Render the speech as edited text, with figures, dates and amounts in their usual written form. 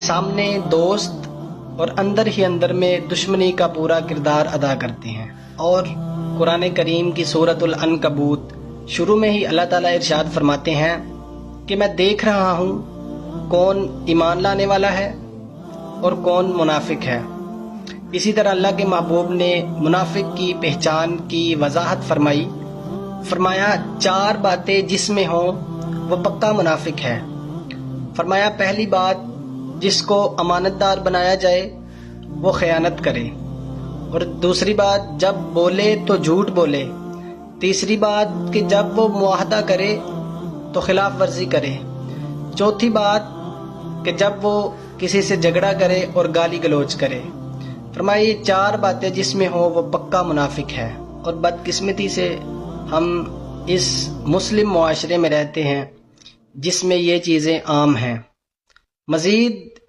سامنے دوست اور اندر ہی اندر میں دشمنی کا پورا کردار ادا کرتے ہیں۔ اور قرآن کریم کی سورۃ العنکبوت شروع میں ہی اللہ تعالیٰ ارشاد فرماتے ہیں کہ میں دیکھ رہا ہوں کون ایمان لانے والا ہے اور کون منافق ہے۔ اسی طرح اللہ کے محبوب نے منافق کی پہچان کی وضاحت فرمایا 4 باتیں جس میں ہوں وہ پکا منافق ہے۔ فرمایا پہلی بات، جس کو امانت دار بنایا جائے وہ خیانت کرے، اور دوسری بات جب بولے تو جھوٹ بولے، تیسری بات کہ جب وہ معاہدہ کرے تو خلاف ورزی کرے، چوتھی بات کہ جب وہ کسی سے جھگڑا کرے اور گالی گلوچ کرے۔ فرمایا یہ 4 باتیں جس میں ہو وہ پکا منافق ہے۔ اور بدقسمتی سے ہم اس مسلم معاشرے میں رہتے ہیں جس میں یہ چیزیں عام ہیں۔ مزید